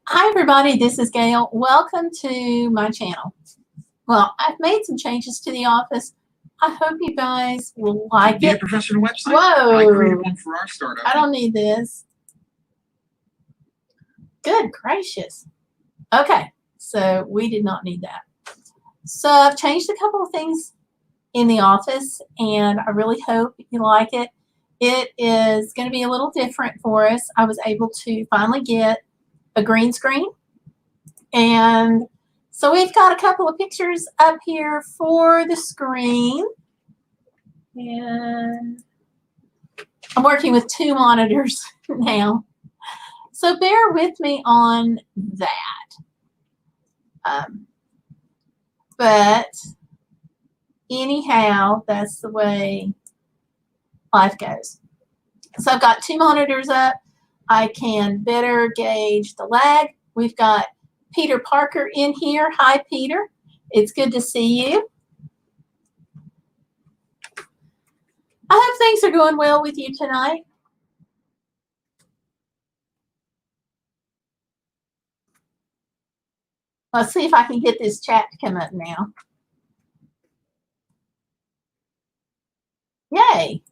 Hi everybody, this is Gayle. Welcome to my channel. Well, I've made some changes to the office. I hope you guys will like Need it. a professional website? Whoa! I created one for our startup. I don't need this. Good gracious. Okay, so we did not need that. So I've changed a couple of things in the office and I really hope you like it. It is going to be a little different for us. I was able to finally get a green screen, and so we've got a couple of pictures up here for the screen, and I'm working with two monitors now, so bear with me on that. But anyhow, that's the way life goes. So I've got two monitors up. I can better gauge the lag. We've got Peter Parker in here. Hi, Peter. It's good to see you. I hope things are going well with you tonight. Let's see if I can get this chat to come up now. Yay.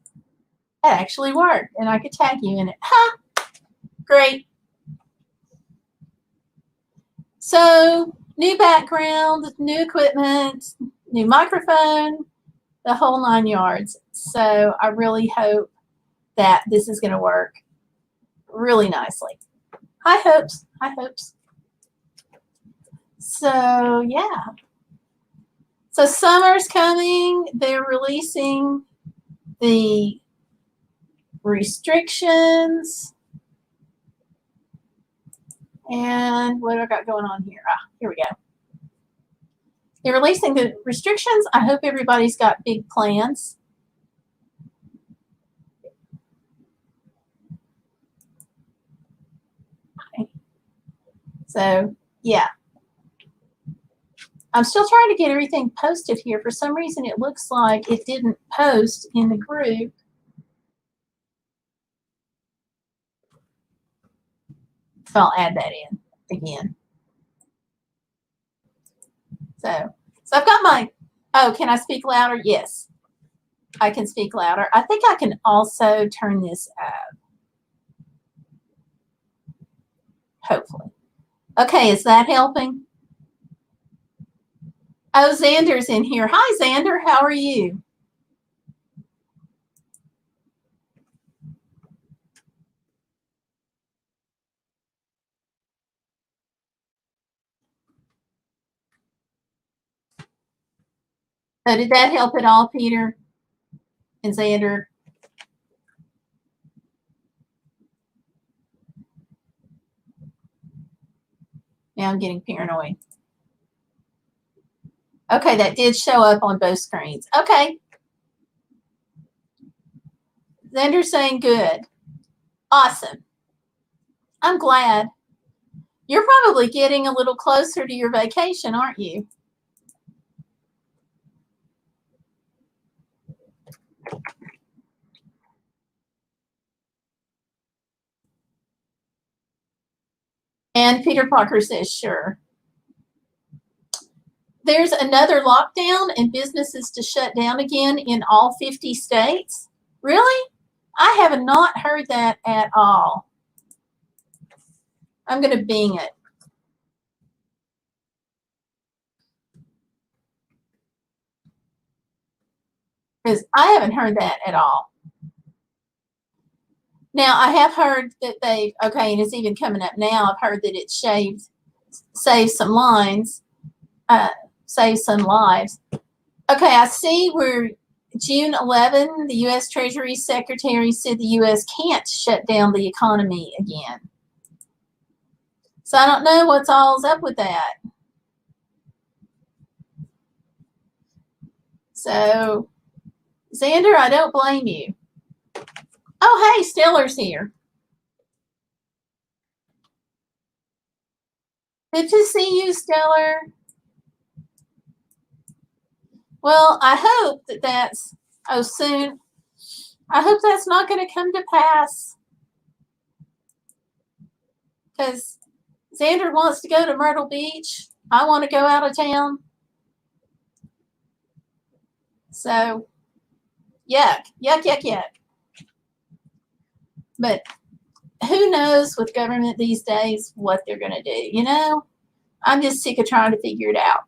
That actually worked, and I could tag you in it. Ha! Great. So, new background, new equipment, new microphone, the whole 9 yards. So I really hope that this is going to work really nicely. High hopes, high hopes. So yeah. So summer's coming. They're releasing the restrictions. And what have I got going on here? Here we go. They're releasing the restrictions. I hope everybody's got big plans. Okay. So, yeah. I'm still trying to get everything posted here. For some reason, it looks like it didn't post in the group. So I'll add that in again. So I've got my, oh, can I speak louder? Yes, I can speak louder. I think I can also turn this up. Hopefully. Okay, is that helping? Oh, Xander's in here. Hi, Xander. How are you? So did that help at all, Peter and Xander? Now I'm getting paranoid. Okay, that did show up on both screens. Okay. Xander's saying good. Awesome. I'm glad. You're probably getting a little closer to your vacation, aren't you? And Peter Parker says, sure. There's another lockdown and businesses to shut down again in all 50 states. Really? I have not heard that at all. I'm going to Bing it. Because I haven't heard that at all. Now, I have heard that they, okay, and it's even coming up now, I've heard that it saved some lines, saved some lives. Okay, I see where June 11, the U.S. Treasury Secretary said the U.S. can't shut down the economy again. So I don't know what's all's up with that. So, Xander, I don't blame you. Oh, hey, Stellar's here. Good to see you, Stellar. Well, I hope that that's, oh, soon. I hope that's not going to come to pass. Because Xander wants to go to Myrtle Beach. I want to go out of town. So, yuck, yuck, yuck, yuck. But who knows with government these days what they're going to do, you know? I'm just sick of trying to figure it out.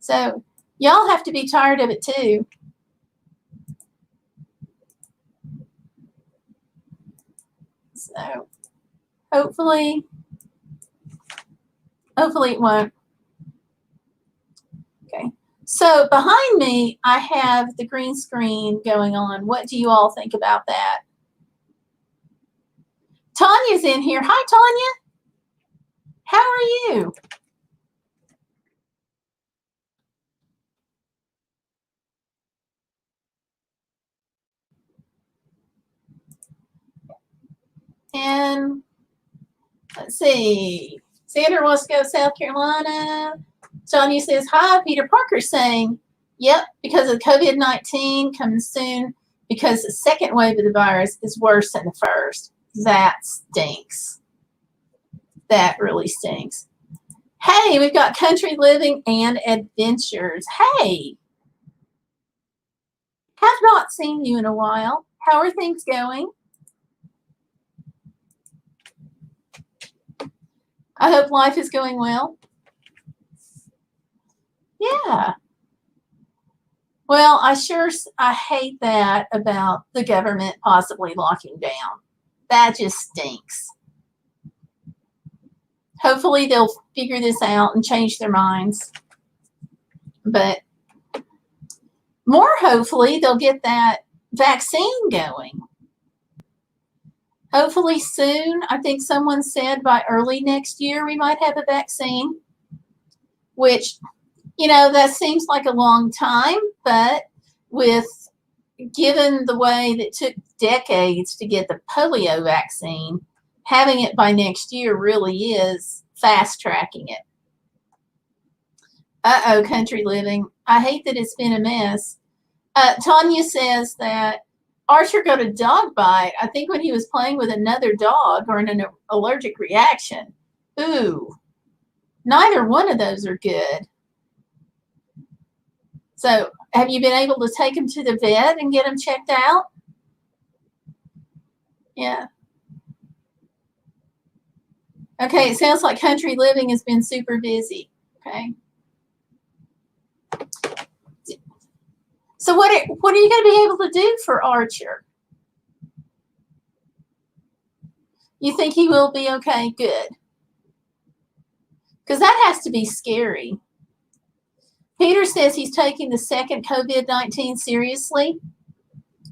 So, y'all have to be tired of it too. So, hopefully it won't. Okay. So, behind me, I have the green screen going on. What do you all think about that? Tanya's in here. Hi, Tanya. How are you? And let's see. Sandra wants to go to South Carolina. Tanya says, hi. Peter Parker's saying, yep, because of COVID-19 comes soon because the second wave of the virus is worse than the first. That stinks. That really stinks. Hey, we've got country living and adventures. Hey, have not seen you in a while. How are things going? I hope life is going well. Yeah. Well, I hate that about the government possibly locking down. That just stinks. Hopefully they'll figure this out and change their minds. But more hopefully they'll get that vaccine going. Hopefully soon. I think someone said by early next year we might have a vaccine, which, you know, that seems like a long time, but given the way that it took decades to get the polio vaccine, having it by next year really is fast tracking it. Uh-oh, country living. I hate that it's been a mess. Tanya says that Archer got a dog bite, I think when he was playing with another dog or an allergic reaction. Ooh, neither one of those are good. So have you been able to take him to the vet and get him checked out? Yeah. Okay, it sounds like country living has been super busy. Okay. So what are you going to be able to do for Archer? You think he will be okay? Good. Because that has to be scary. Peter says he's taking the second COVID-19 seriously.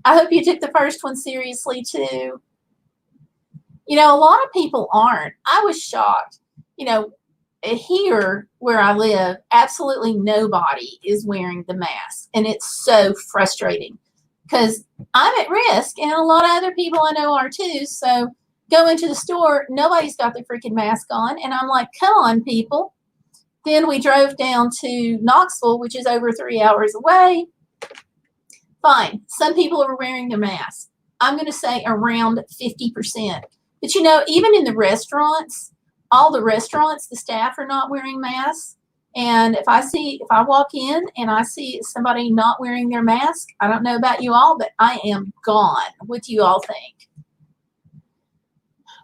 I hope you took the first one seriously too. You know, a lot of people aren't. I was shocked. You know, here where I live, absolutely nobody is wearing the mask. And it's so frustrating because I'm at risk and a lot of other people I know are too. So go into the store, nobody's got the freaking mask on. And I'm like, come on, people. Then we drove down to Knoxville, which is over 3 hours away. Fine. Some people are wearing their masks. I'm going to say around 50%. But, you know, even in the restaurants, all the restaurants, the staff are not wearing masks. And if I walk in and I see somebody not wearing their mask, I don't know about you all, but I am gone. What do you all think?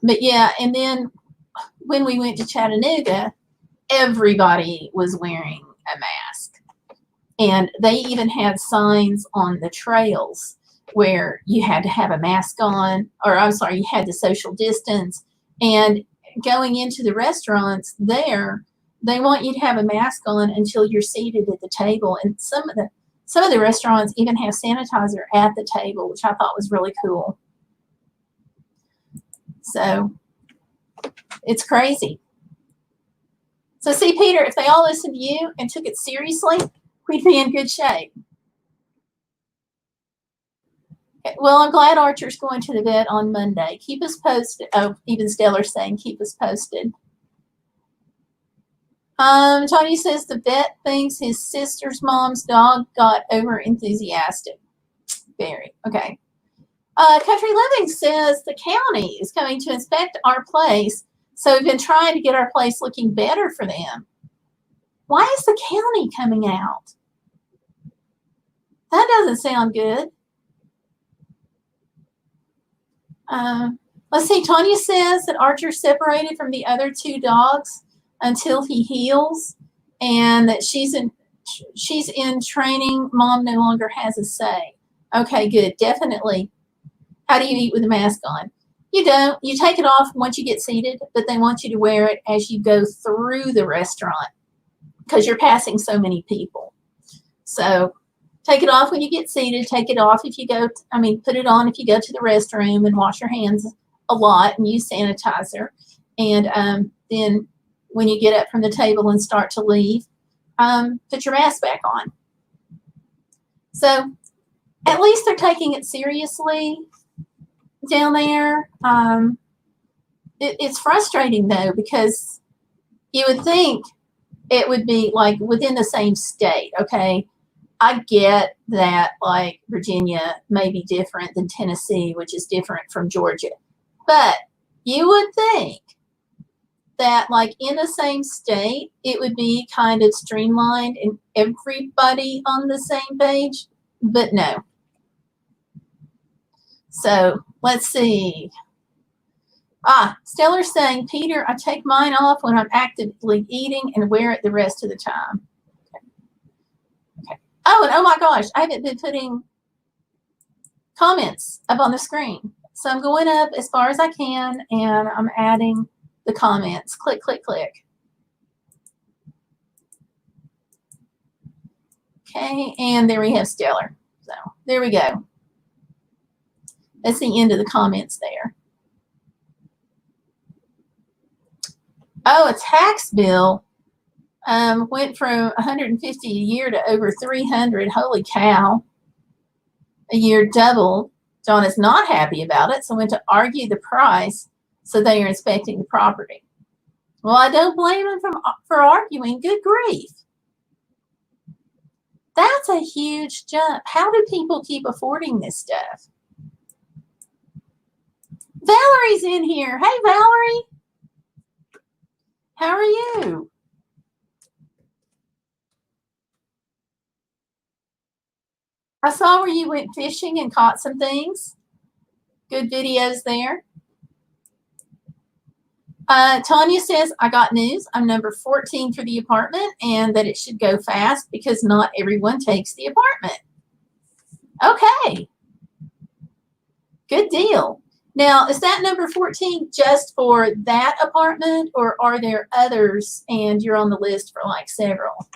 But yeah, and then when we went to Chattanooga, everybody was wearing a mask. And they even had signs on the trails where you had to have a mask on, or I'm sorry, you had to social distance. And going into the restaurants there, they want you to have a mask on until you're seated at the table. And some of the restaurants even have sanitizer at the table, which I thought was really cool. So it's crazy. So see, Peter, if they all listened to you and took it seriously, we'd be in good shape. Okay, well, I'm glad Archer's going to the vet on Monday. Keep us posted. Oh, even Stellar's saying keep us posted. Tony says the vet thinks his sister's mom's dog got over enthusiastic. Very. Okay. Country Living says the county is coming to inspect our place So we've been trying to get our place looking better for them. Why is the county coming out? That doesn't sound good. Let's see. Tanya says that Archer's separated from the other 2 dogs until he heals, and that she's in training. Mom no longer has a say. Okay, good. Definitely. How do you eat with a mask on? You don't. You take it off once you get seated, but they want you to wear it as you go through the restaurant because you're passing so many people. So take it off when you get seated. Take it off if you go, put it on if you go to the restroom and wash your hands a lot and use sanitizer. And then when you get up from the table and start to leave, put your mask back on. So at least they're taking it seriously down there. It's frustrating though, because you would think it would be like within the same state. Okay, I get that like Virginia may be different than Tennessee, which is different from Georgia, but you would think that like in the same state it would be kind of streamlined and everybody on the same page, but no. So let's see. Stellar's saying, Peter, I take mine off when I'm actively eating and wear it the rest of the time. Okay. Oh, and oh my gosh, I haven't been putting comments up on the screen. So I'm going up as far as I can and I'm adding the comments. Click, click, click. Okay, and there we have Stellar. So there we go. That's the end of the comments there. Oh, a tax bill went from 150 a year to over 300. Holy cow. A year doubled. John is not happy about it, so went to argue the price, so they are inspecting the property. Well, I don't blame him for arguing. Good grief. That's a huge jump. How do people keep affording this stuff? Valerie's in here. Hey, Valerie. How are you? I saw where you went fishing and caught some things. Good videos there. Tanya says, I got news. I'm number 14 for the apartment and that it should go fast because not everyone takes the apartment. Okay. Good deal. Now, is that number 14 just for that apartment or are there others and you're on the list for like several?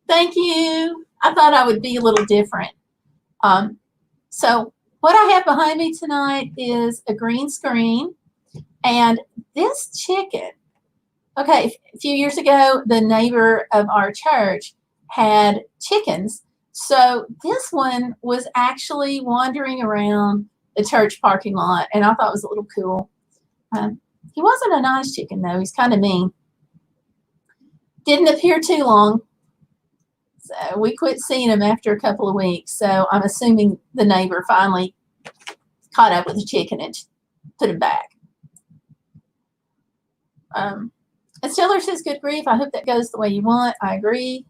Thank you. I thought I would be a little different. So what I have behind me tonight is a green screen. And this chicken, okay, a few years ago, the neighbor of our church had chickens. So this one was actually wandering around the church parking lot, and I thought it was a little cool. He wasn't a nice chicken, though. He's kind of mean. Didn't appear too long. So we quit seeing him after a couple of weeks. So I'm assuming the neighbor finally caught up with the chicken and put him back. And Stellar says, good grief, I hope that goes the way you want. I agree.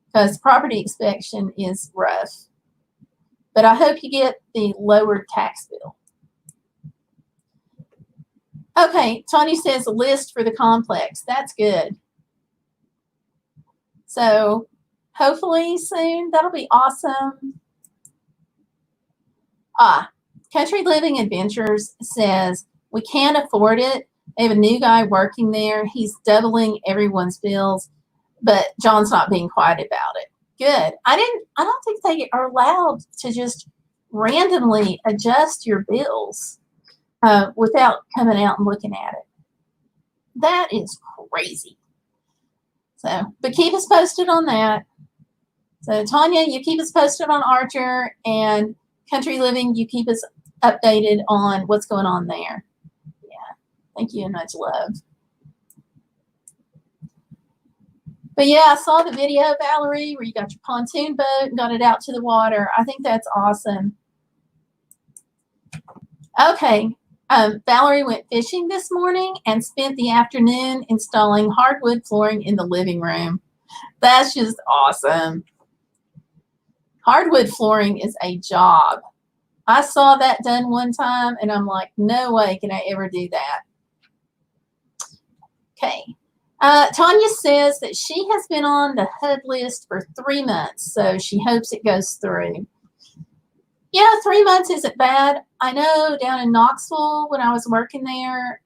Because property inspection is rough. But I hope you get the lowered tax bill. Okay, Tony says a list for the complex. That's good. So hopefully soon. That'll be awesome. Country Living Adventures says, we can't afford it. They have a new guy working there. He's doubling everyone's bills, but John's not being quiet about it. Good. I don't think they are allowed to just randomly adjust your bills without coming out and looking at it. That is crazy. So, but keep us posted on that. So, Tanya, you keep us posted on Archer, and Country Living, you keep us updated on what's going on there. Thank you and much love. But yeah, I saw the video, Valerie, where you got your pontoon boat and got it out to the water. I think that's awesome. Okay. Valerie went fishing this morning and spent the afternoon installing hardwood flooring in the living room. That's just awesome. Hardwood flooring is a job. I saw that done one time and I'm like, no way can I ever do that. Okay. Tanya says that she has been on the HUD list for 3 months, so she hopes it goes through. Yeah, 3 months isn't bad. I know down in Knoxville when I was working there,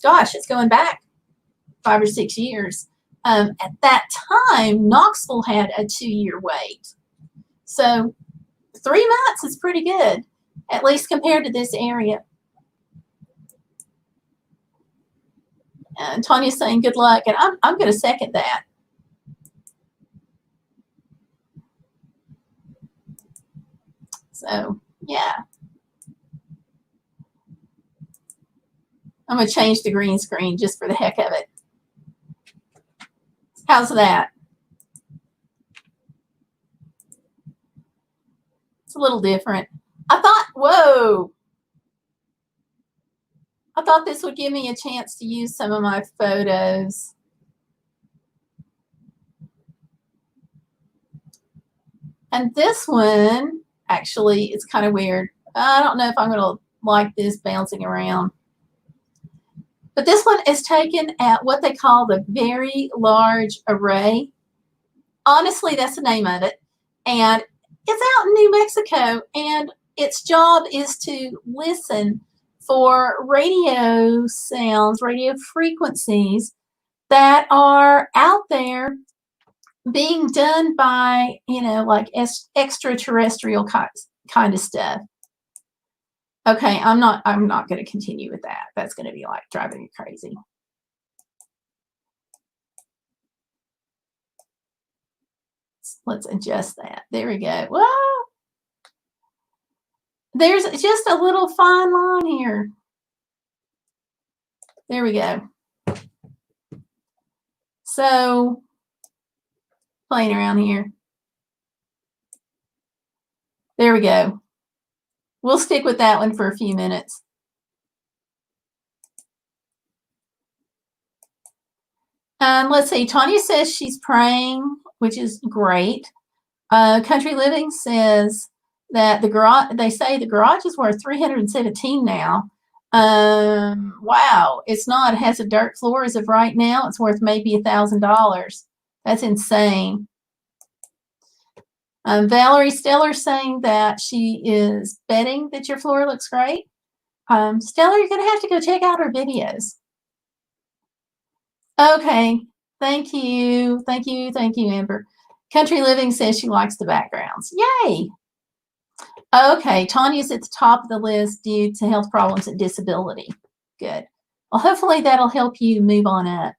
gosh, it's going back 5 or 6 years. At that time, Knoxville had a 2-year wait. So 3 months is pretty good, at least compared to this area. And Tanya's saying good luck, and I'm going to second that. So, yeah. I'm going to change the green screen just for the heck of it. How's that? It's a little different. I thought, whoa. I thought this would give me a chance to use some of my photos. And this one, actually, it's kind of weird. I don't know if I'm going to like this bouncing around. But this one is taken at what they call the Very Large Array. Honestly, that's the name of it. And it's out in New Mexico. And its job is to listen for radio sounds, radio frequencies that are out there being done by, you know, like extraterrestrial kind of stuff. Okay, I'm not going to continue with that. That's going to be like driving me crazy. Let's adjust that. There we go. Whoa. There's just a little fine line here. There we go. So, playing around here. There we go. We'll stick with that one for a few minutes. Let's see. Tanya says she's praying, which is great. Country Living says that the garage, they say the garage is worth $317 now. Wow, it's not. It has a dirt floor as of right now. It's worth maybe $1,000. That's insane. Valerie Steller saying that she is betting that your floor looks great. Steller, you're going to have to go check out her videos. Okay, thank you. Thank you, Amber. Country Living says she likes the backgrounds. Yay! Okay, Tanya's at the top of the list due to health problems and disability. Good. Well, hopefully that'll help you move on up.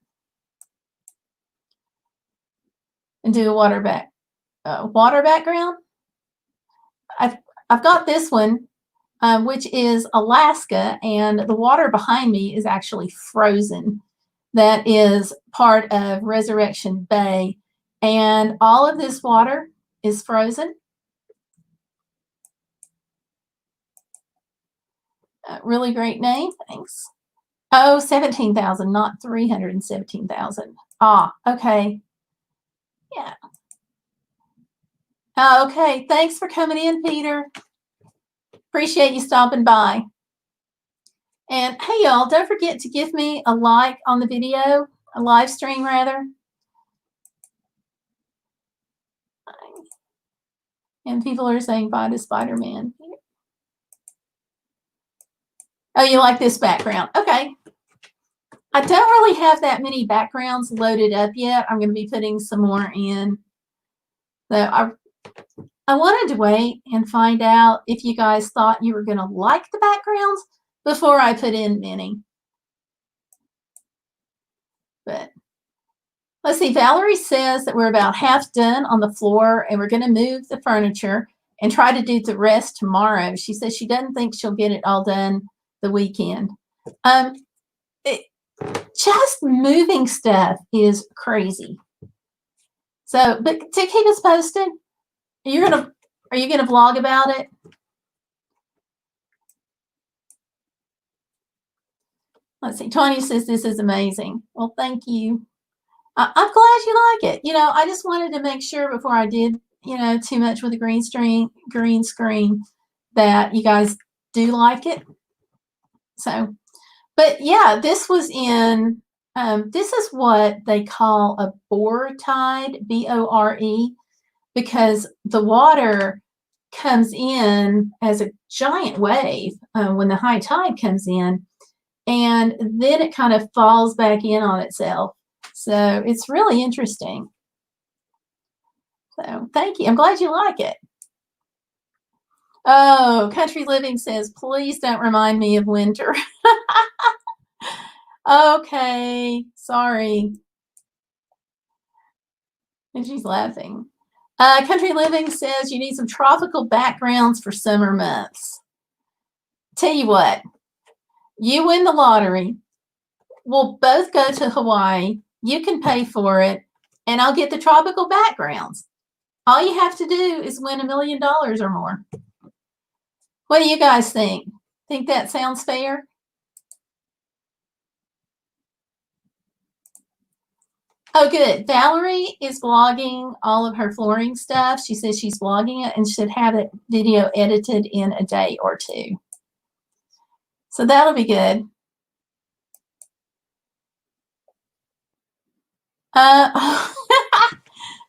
And do a water background. I've got this one, which is Alaska, and the water behind me is actually frozen. That is part of Resurrection Bay, and all of this water is frozen. Really great name, thanks. Oh, 17,000, not 317,000. Ah, okay. Yeah. Okay, thanks for coming in, Peter. Appreciate you stopping by. And hey, y'all, don't forget to give me a like on the video, a live stream rather. And people are saying bye to Spider-Man. Oh, you like this background? Okay. I don't really have that many backgrounds loaded up yet. I'm going to be putting some more in. So I wanted to wait and find out if you guys thought you were going to like the backgrounds before I put in many. But let's see. Valerie says that we're about half done on the floor and we're going to move the furniture and try to do the rest tomorrow. She says she doesn't think she'll get it all done the weekend. Just moving stuff is crazy. So, but to keep us posted, are you gonna vlog about it? Let's see. Tanya says this is amazing. Well, thank you. I'm glad you like it. You know, I just wanted to make sure before I did, you know, too much with the green screen that you guys do like it. So, but yeah, this was in, this is what they call a bore tide, B-O-R-E, because the water comes in as a giant wave when the high tide comes in, and then it kind of falls back in on itself. So it's really interesting. So thank you. I'm glad you like it. Oh, Country Living says, please don't remind me of winter. Okay, sorry. And she's laughing. Country Living says you need some tropical backgrounds for summer months. Tell you what, you win the lottery. We'll both go to Hawaii. You can pay for it, and I'll get the tropical backgrounds. All you have to do is win $1 million or more. What do you guys think? Think that sounds fair? Oh, good. Valerie is vlogging all of her flooring stuff. She says she's vlogging it and should have that video edited in a day or two. So that'll be good.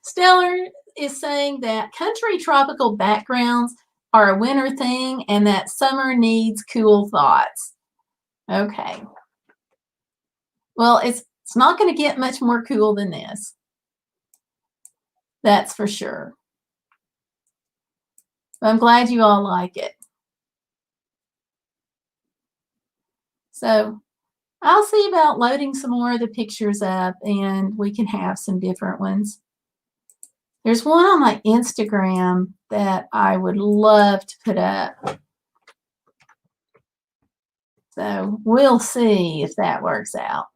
Stellar is saying that country tropical backgrounds are a winter thing and that summer needs cool thoughts. Okay. Well, it's not going to get much more cool than this. That's for sure. I'm glad you all like it. So I'll see about loading some more of the pictures up, and we can have some different ones. There's one on my Instagram that I would love to put up. So we'll see if that works out.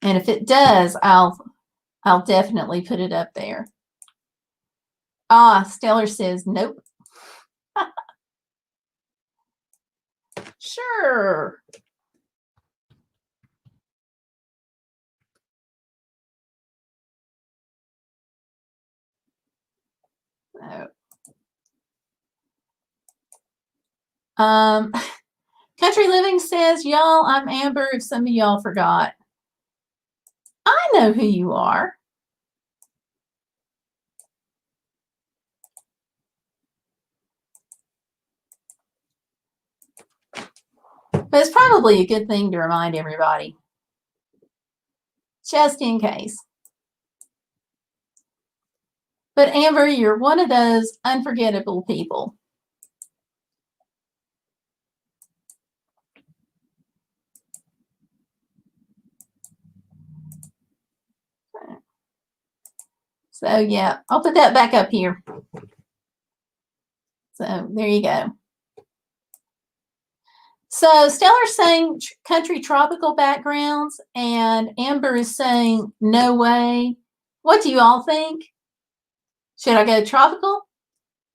And if it does, I'll definitely put it up there. Stellar says nope. Sure. Country Living says, y'all, I'm Amber, if some of y'all forgot. I know who you are. But it's probably a good thing to remind everybody, just in case. But Amber, you're one of those unforgettable people. So yeah, I'll put that back up here. So there you go. So Stellar's saying country tropical backgrounds, and Amber is saying no way. What do you all think? Should I go tropical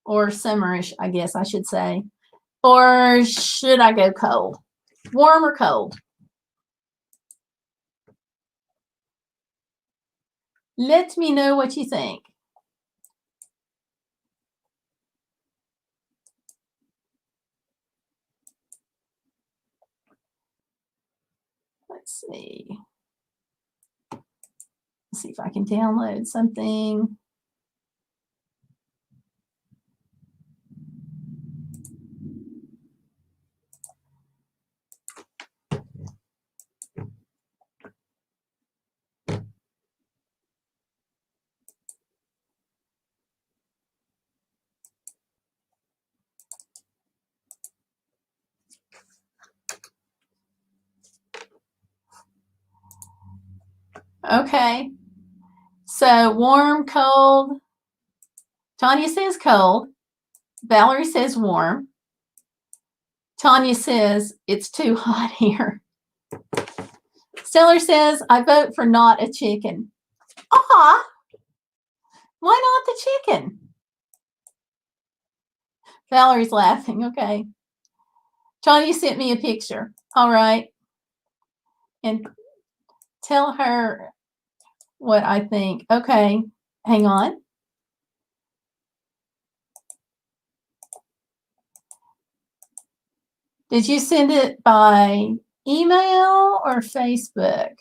or summerish, I guess I should say? Or should I go cold? Warm or cold? Let me know what you think. Let's see. Let's see if I can download something. Okay. So warm, cold. Tanya says cold. Valerie says warm. Tanya says it's too hot here. Stellar says I vote for not a chicken. Why not the chicken? Valerie's laughing. Okay. Tanya sent me a picture. All right. And tell her what I think. Okay. Hang on. Did you send it by email or Facebook?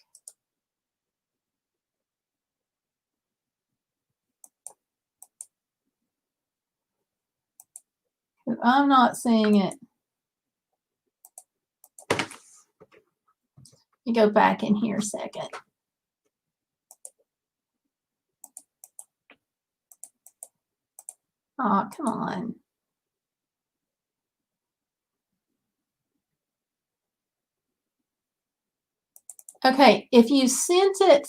I'm not seeing it. Let me go back in here a second. Oh, come on. Okay, if you sent it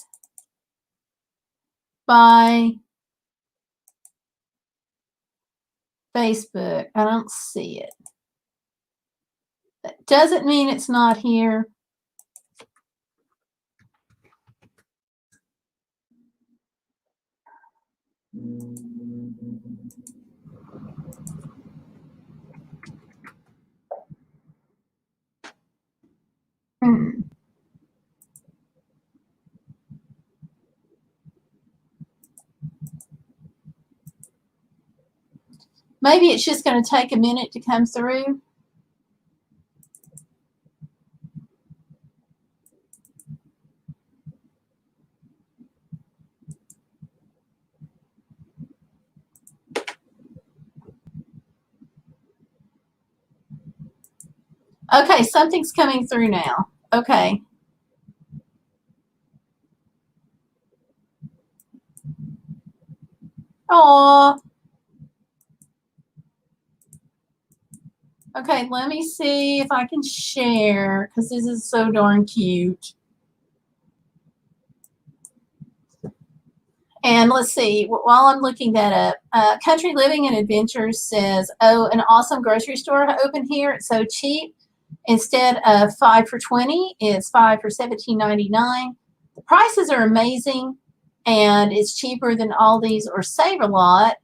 by Facebook, I don't see it. That doesn't mean it's not here. Maybe it's just going to take a minute to come through. Okay, something's coming through now. Okay. Aw. Okay, let me see if I can share because this is so darn cute. And let's see, while I'm looking that up, Country Living and Adventures says, oh, an awesome grocery store opened here. It's so cheap. Instead of 5 for $20, it's 5 for $17.99. The prices are amazing, and it's cheaper than Aldi's or Save-A-Lot,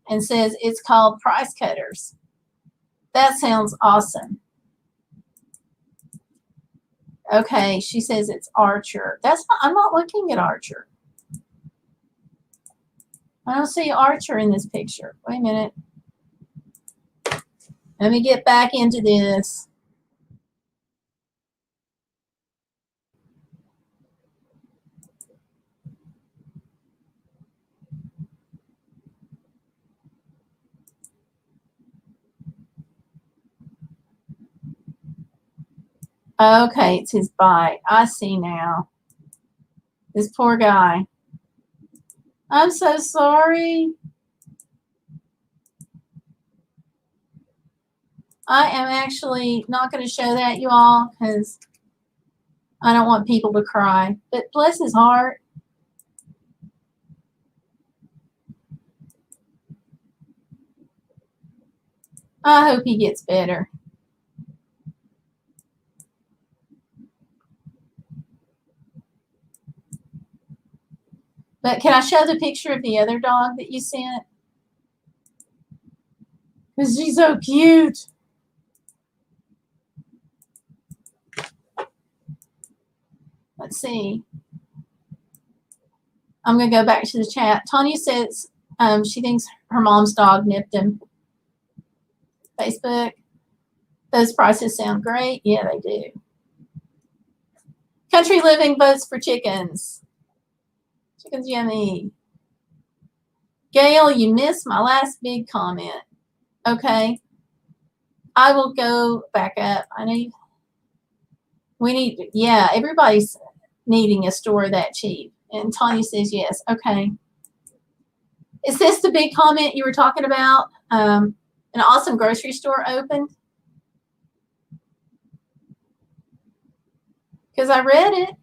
and says it's called Price Cutters. That sounds awesome. Okay, she says it's Archer. That's not, I'm not looking at Archer. I don't see Archer in this picture. Wait a minute. Let me get back into this. Okay, it's his bite. I see now. This poor guy. I'm so sorry. I am actually not going to show that, you all, because I don't want people to cry. But bless his heart. I hope he gets better. But can I show the picture of the other dog that you sent? Because she's so cute. Let's see. I'm going to go back to the chat. Tanya says she thinks her mom's dog nipped him. Facebook. Those prices sound great. Yeah, they do. Country Living votes for chickens. Chicken's yummy. Gayle, you missed my last big comment. Okay. I will go back up. I know we need, yeah, everybody's needing a store that cheap. And Tanya says yes. Okay. Is this the big comment you were talking about? An awesome grocery store opened? Because I read it.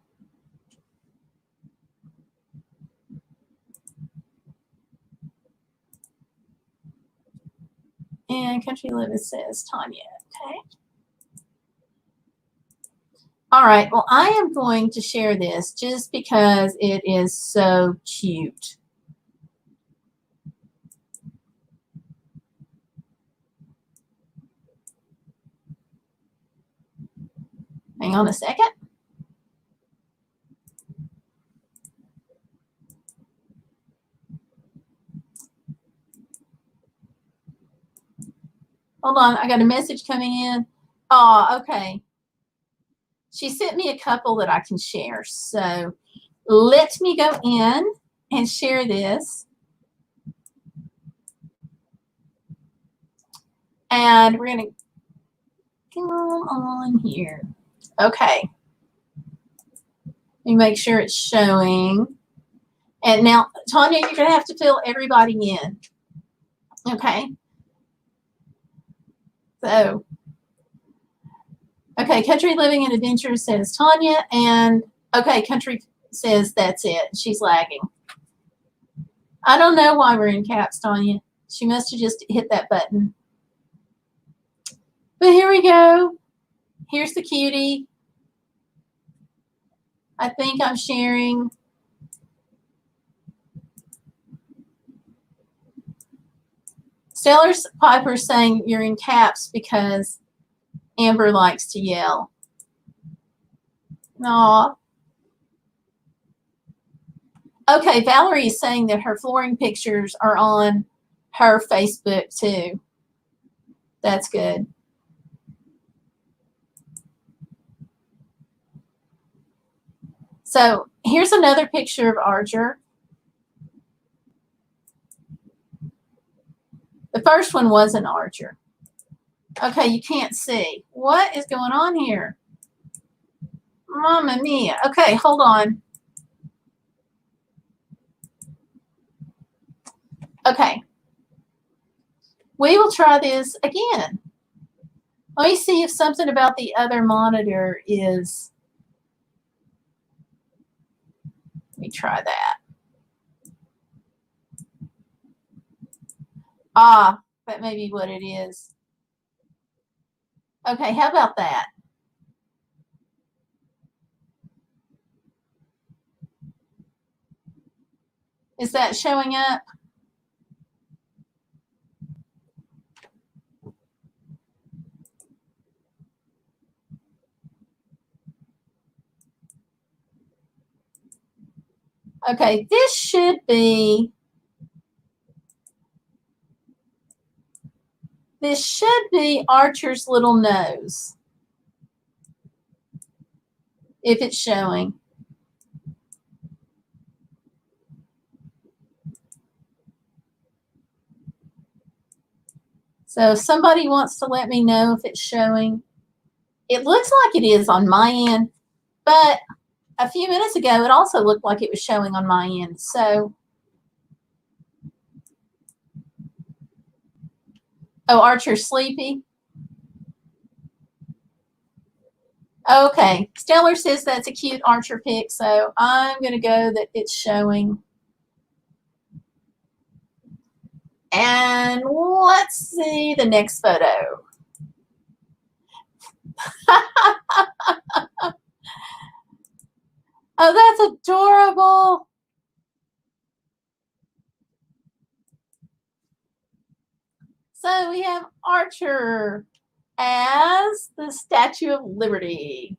And Country Living says Tanya. Okay. All right. Well, I am going to share this just because it is so cute. Hang on a second. Hold on, I got a message coming in. Oh, okay. She sent me a couple that I can share. So let me go in and share this. And we're going to come on here. Okay. Let me make sure it's showing. And now, Tanya, you're going to have to fill everybody in. Okay. So, okay, Country Living and Adventure says Tanya. And, okay, Country says that's it. She's lagging. I don't know why we're in caps, Tanya. She must have just hit that button. But here we go. Here's the cutie. I think I'm sharing. Stellar's Piper's saying you're in caps because Amber likes to yell. Aw. Okay, Valerie is saying that her flooring pictures are on her Facebook too. That's good. So here's another picture of Archer. The first one was an Archer. Okay, you can't see. What is going on here? Mamma mia. Okay, hold on. Okay. We will try this again. Let me see if something about the other monitor is. Let me try that. Ah, that may be what it is. Okay, how about that? Is that showing up? Okay, this should be Archer's little nose. If it's showing. So if somebody wants to let me know if it's showing. It looks like it is on my end, but a few minutes ago, it also looked like it was showing on my end. So, oh, Archer's sleepy. Okay, Stellar says that's a cute Archer pic, so I'm going to go that it's showing. And let's see the next photo. Oh, that's adorable. So we have Archer as the Statue of Liberty.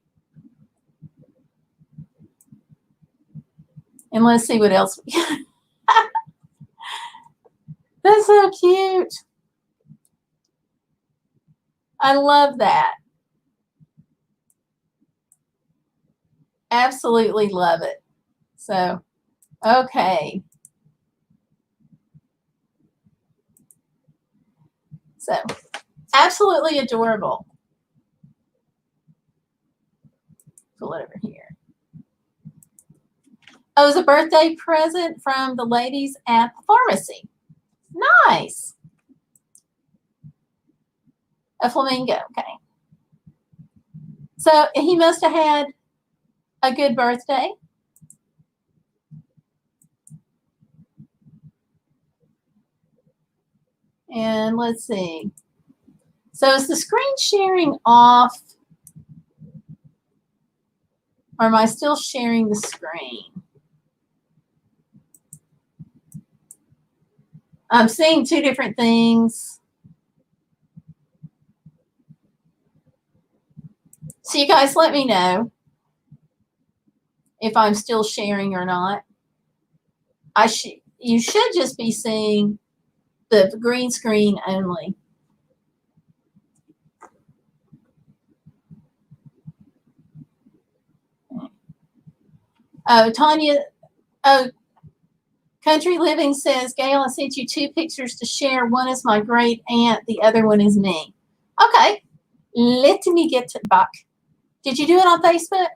And let's see what else we got. That's so cute. I love that. Absolutely love it. So, okay. So, absolutely adorable. Pull it over here. Oh, it was a birthday present from the ladies at the pharmacy. Nice. A flamingo. Okay. So he must have had a good birthday. And let's see. So is the screen sharing off? Or am I still sharing the screen? I'm seeing two different things. So So you guys let me know if I'm still sharing or not. You should just be seeing the green screen only. Oh, Tanya, oh, Country Living says, Gayle, I sent you 2 pictures to share. One is my great aunt. The other one is me. Okay. Let me get back. Did you do it on Facebook?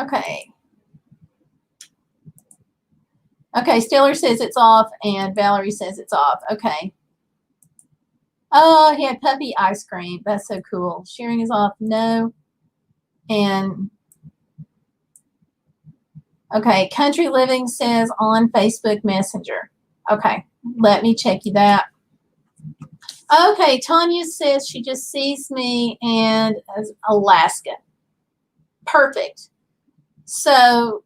Okay. Okay, Stiller says it's off, and Valerie says it's off. Okay. Oh, he had puppy ice cream. That's so cool. Sharing is off. No. And okay, Country Living says on Facebook Messenger. Okay, let me check you that. Okay, Tanya says she just sees me in Alaska. Perfect. So,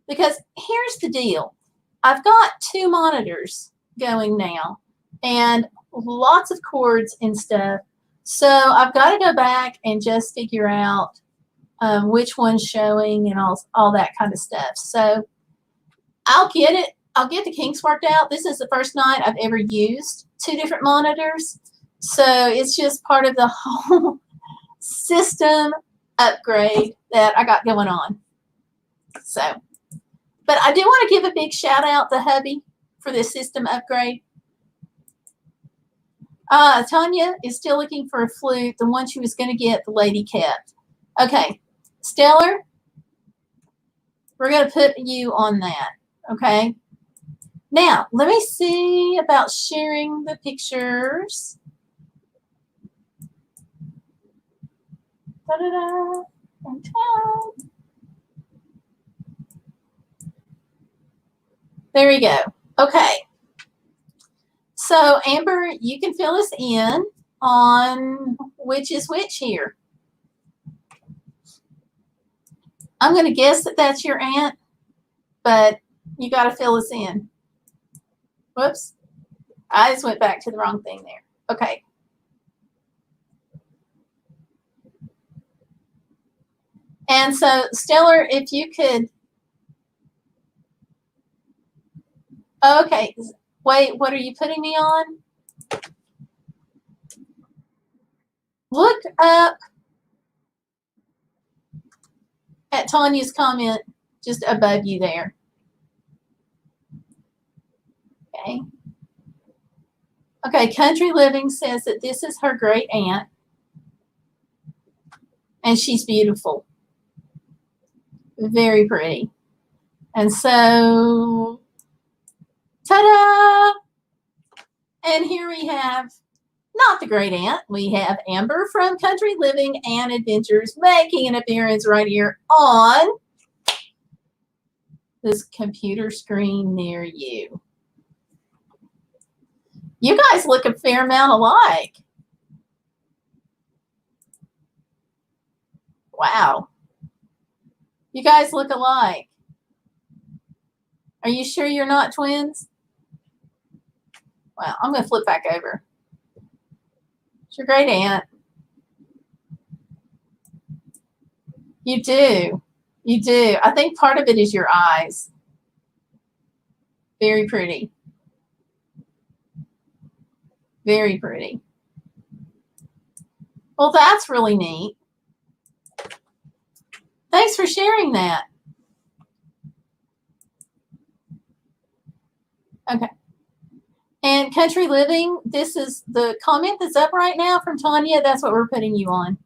because here's the deal. I've got 2 monitors going now and lots of cords and stuff. So I've got to go back and just figure out which one's showing and all that kind of stuff. So I'll get it. I'll get the kinks worked out. This is the first night I've ever used 2 different monitors. So it's just part of the whole system upgrade that I got going on. So, but I do want to give a big shout out to hubby for this system upgrade. Tanya is still looking for a flute. The one she was going to get, the lady kept. Okay, Stellar, we're going to put you on that. Okay. Now, let me see about sharing the pictures. Da-da-da. There we go. Okay. So, Amber, you can fill us in on which is which here. I'm going to guess that that's your aunt, but you got to fill us in. Whoops. I just went back to the wrong thing there. Okay. And so, Stellar, if you could. Okay. Wait, what are you putting me on? Look up at Tanya's comment just above you there. Okay. Okay, Country Living says that this is her great aunt. And she's beautiful. Very pretty. And so, ta-da! And here we have not the great aunt. We have Amber from Country Living and Adventures making an appearance right here on this computer screen near you. You guys look a fair amount alike. Wow. You guys look alike. Are you sure you're not twins? Well, I'm going to flip back over. It's your great aunt. You do. You do. I think part of it is your eyes. Very pretty. Very pretty. Well, that's really neat. Thanks for sharing that. Okay. And Country Living, this is the comment that's up right now from Tanya. That's what we're putting you on.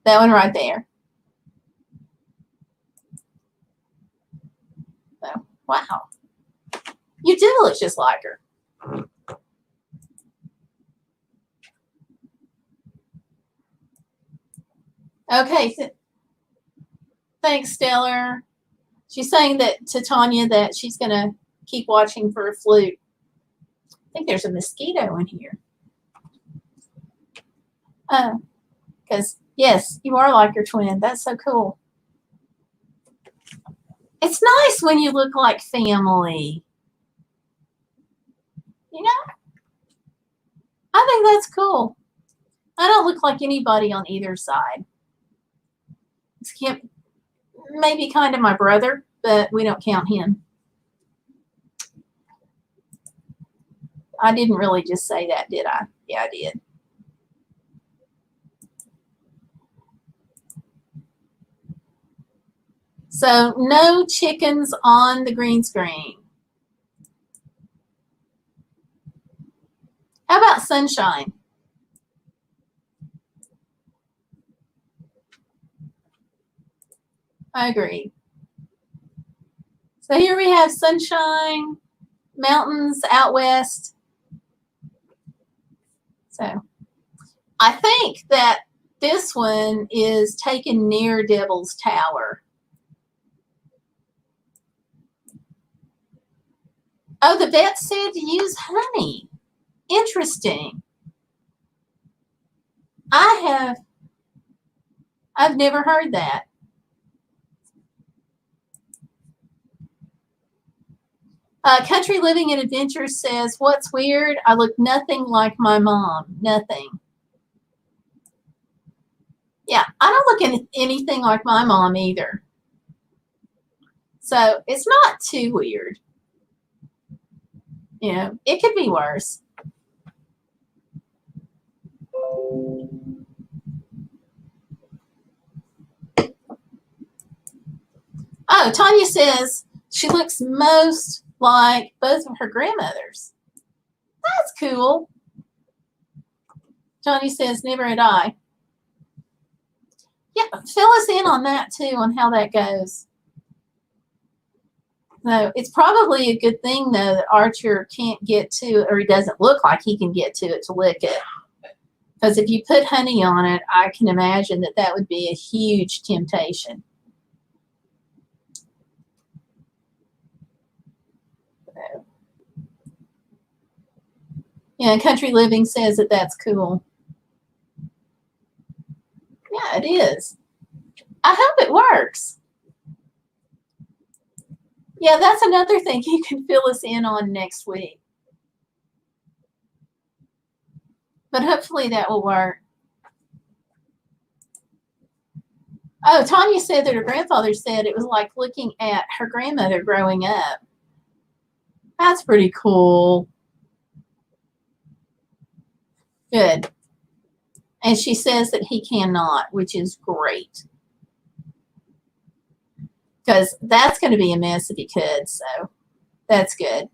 That one right there. So, wow. You do look just like her. Okay. Thanks, Stellar. She's saying that to Tanya that she's going to keep watching for a flute. I think there's a mosquito in here. Because, yes, you are like your twin. That's so cool. It's nice when you look like family. You know, I think that's cool. I don't look like anybody on either side. Skip, maybe kind of my brother, but we don't count him. I didn't really just say that, did I? Yeah, I did. So no chickens on the green screen. How about sunshine? I agree. So here we have sunshine, mountains out west. So I think that this one is taken near Devil's Tower. Oh, the vet said to use honey. Interesting. I've never heard that. Country Living and Adventure says, what's weird? I look nothing like my mom. Nothing. Yeah, I don't look anything like my mom either. So it's not too weird. You know, it could be worse. Oh, Tanya says she looks most like both of her grandmothers. That's cool. Tanya says, never had I. Yeah, fill us in on that too, on how that goes. So it's probably a good thing, though, that Archer can't get to it, or he doesn't look like he can get to it to lick it. Because if you put honey on it, I can imagine that that would be a huge temptation. So, yeah, Country Living says that that's cool. Yeah, it is. I hope it works. Yeah, that's another thing you can fill us in on next week. But hopefully that will work. Oh, Tanya said that her grandfather said it was like looking at her grandmother growing up. That's pretty cool. Good. And she says that he cannot, which is great. Because that's going to be a mess if he could, so that's good.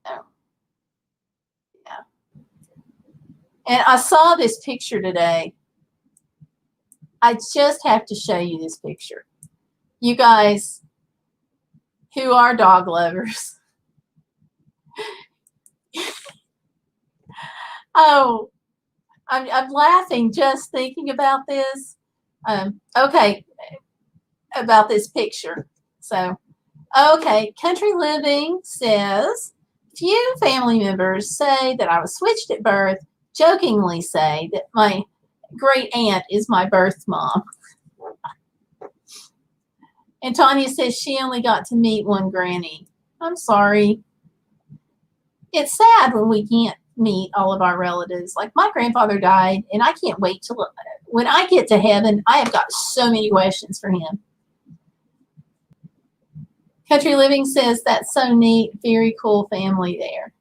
So, yeah. And I saw this picture today. I just have to show you this picture. You guys who are dog lovers. Oh, I'm laughing just thinking about this. Okay, about this picture. So, okay, Country Living says, few family members say that I was switched at birth, jokingly say that my great aunt is my birth mom. And Tanya says she only got to meet one granny. I'm sorry. It's sad when we can't meet all of our relatives. Like my grandfather died, and I can't wait till when I get to heaven, I have got so many questions for him. Country Living says that's so neat. Very cool family there.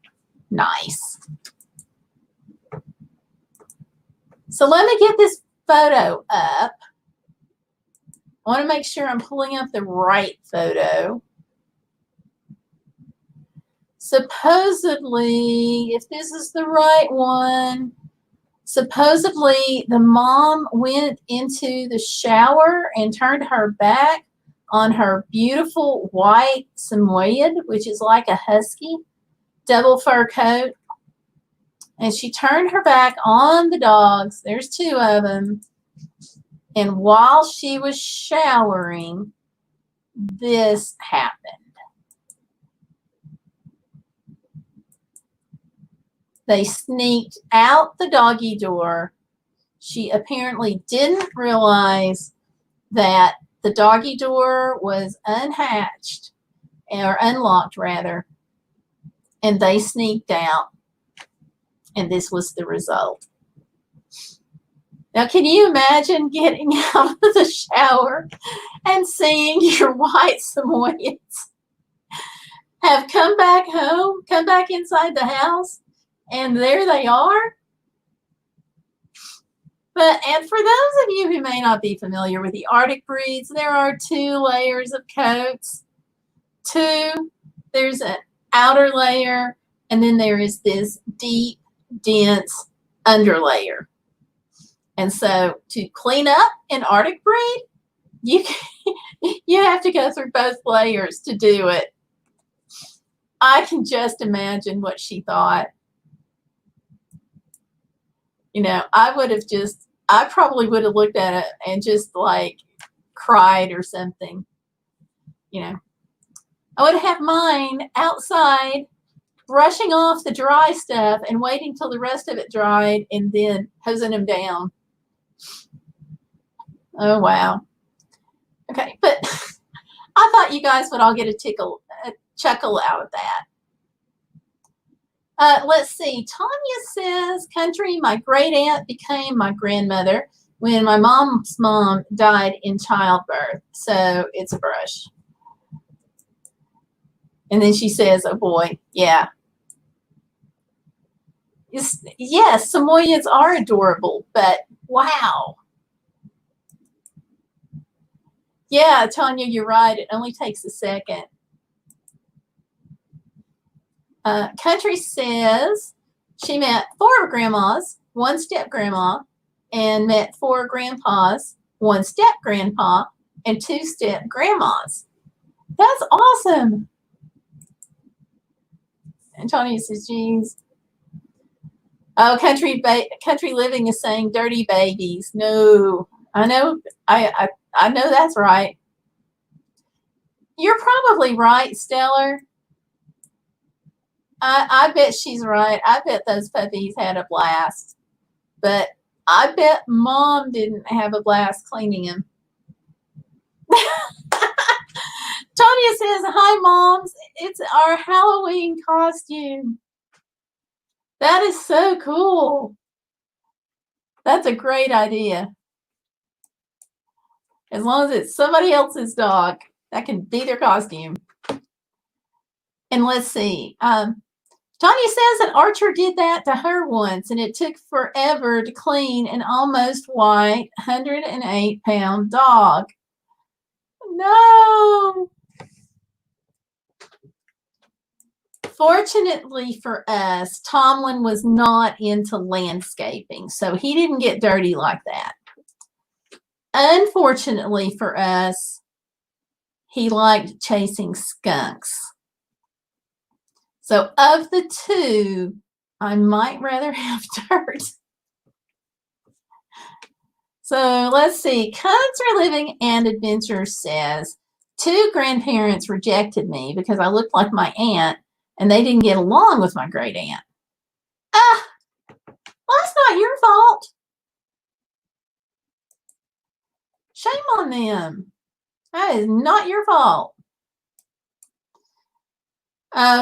Nice. So let me get this photo up. I want to make sure I'm pulling up the right photo. Supposedly, if this is the right one, supposedly the mom went into the shower and turned her back on her beautiful white Samoyed, which is like a husky, double fur coat. And she turned her back on the dogs. There's two of them. And while she was showering, this happened. They sneaked out the doggy door. She apparently didn't realize that the doggy door was unhatched, or unlocked rather, and they sneaked out, and this was the result. Now, can you imagine getting out of the shower and seeing your white Samoyeds have come back home, come back inside the house, and there they are? And for those of you who may not be familiar with the Arctic breeds, there are 2 layers of coats. There's an outer layer, and then there is this deep, dense underlayer. And so to clean up an Arctic breed, you have to go through both layers to do it. I can just imagine what she thought. You know, I probably would have looked at it and just like cried or something. You know, I would have mine outside brushing off the dry stuff and waiting till the rest of it dried and then hosing them down. Oh, wow. Okay, but I thought you guys would all get a chuckle out of that. Let's see. Tanya says, Country, my great aunt became my grandmother when my mom's mom died in childbirth. So it's a brush. And then she says, oh boy, yeah. Yes, Samoyeds are adorable, but wow. Yeah, Tanya, you're right. It only takes a second. Country says she met 4 grandmas, 1 step grandma, and met 4 grandpas, 1 step grandpa, and 2 step grandmas. That's awesome. And Tanya says, geez. Oh, Country Living is saying dirty babies. No, I know. I know that's right. You're probably right, Stellar. I bet she's right. I bet those puppies had a blast. But I bet Mom didn't have a blast cleaning them. Tanya says, hi, Moms. It's our Halloween costume. That is so cool. That's a great idea. As long as it's somebody else's dog, that can be their costume. And let's see. Tanya says that Archer did that to her once, and it took forever to clean an almost white 108-pound dog. No. Fortunately for us, Tomlin was not into landscaping, so he didn't get dirty like that. Unfortunately for us, he liked chasing skunks. So of the 2, I might rather have dirt. So let's see. Country Living and Adventure says, 2 grandparents rejected me because I looked like my aunt and they didn't get along with my great aunt. Well, that's not your fault. Shame on them. That is not your fault.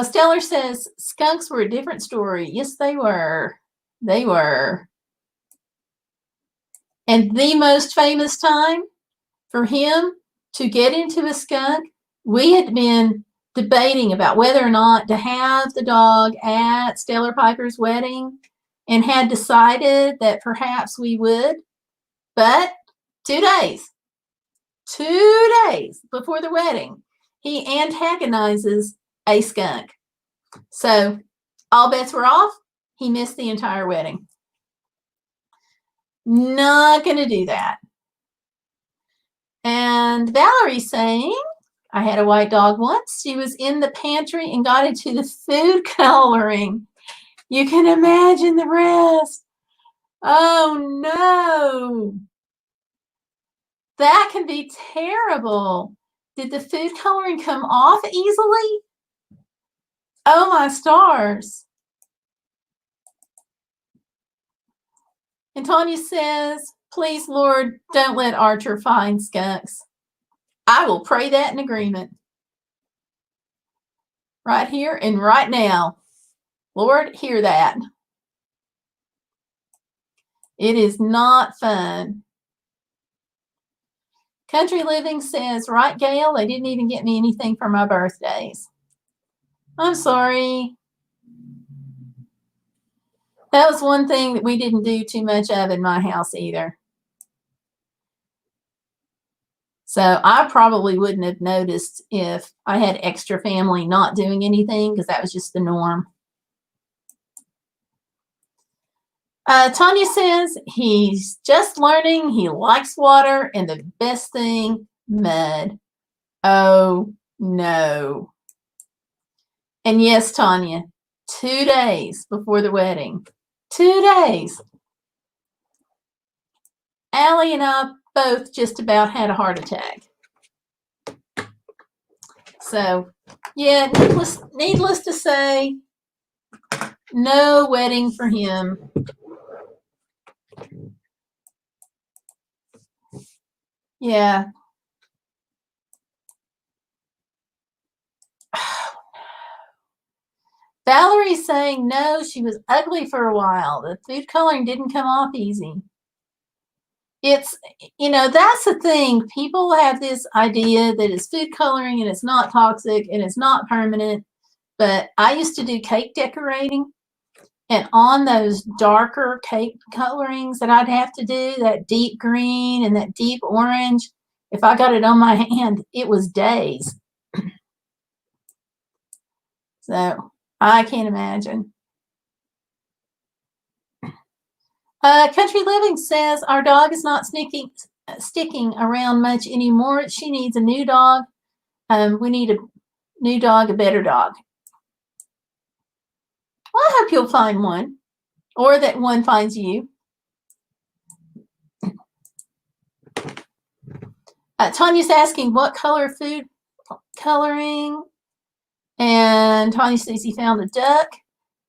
Stellar says, skunks were a different story. Yes, they were. They were. And the most famous time for him to get into a skunk, we had been debating about whether or not to have the dog at Stellar Piper's wedding and had decided that perhaps we would. But 2 days before the wedding, he antagonizes a skunk. So all bets were off. He missed the entire wedding. Not going to do that. And Valerie's saying, I had a white dog once. She was in the pantry and got into the food coloring. You can imagine the rest. Oh, no. That can be terrible. Did the food coloring come off easily? Oh, my stars. And Tanya says, please, Lord, don't let Archer find skunks. I will pray that in agreement. Right here and right now. Lord, hear that. It is not fun. Country Living says, right, Gayle? They didn't even get me anything for my birthdays. I'm sorry. That was one thing that we didn't do too much of in my house either. So I probably wouldn't have noticed if I had extra family not doing anything because that was just the norm. Tanya says he's just learning. He likes water and the best thing, mud. Oh, no. And yes, Tanya, 2 days before the wedding. 2 days. Allie and I both just about had a heart attack. So, yeah, needless to say, no wedding for him. Yeah. Valerie's saying no, she was ugly for a while. The food coloring didn't come off easy. It's, that's the thing. People have this idea that it's food coloring and it's not toxic and it's not permanent. But I used to do cake decorating. And on those darker cake colorings that I'd have to do, that deep green and that deep orange, if I got it on my hand, it was days. So I can't imagine. Country Living says our dog is not sticking around much anymore. She needs a new dog. We need a new dog, a better dog. Well, I hope you'll find one, or that one finds you. Tanya's asking what color food coloring, and Tanya says he found a duck,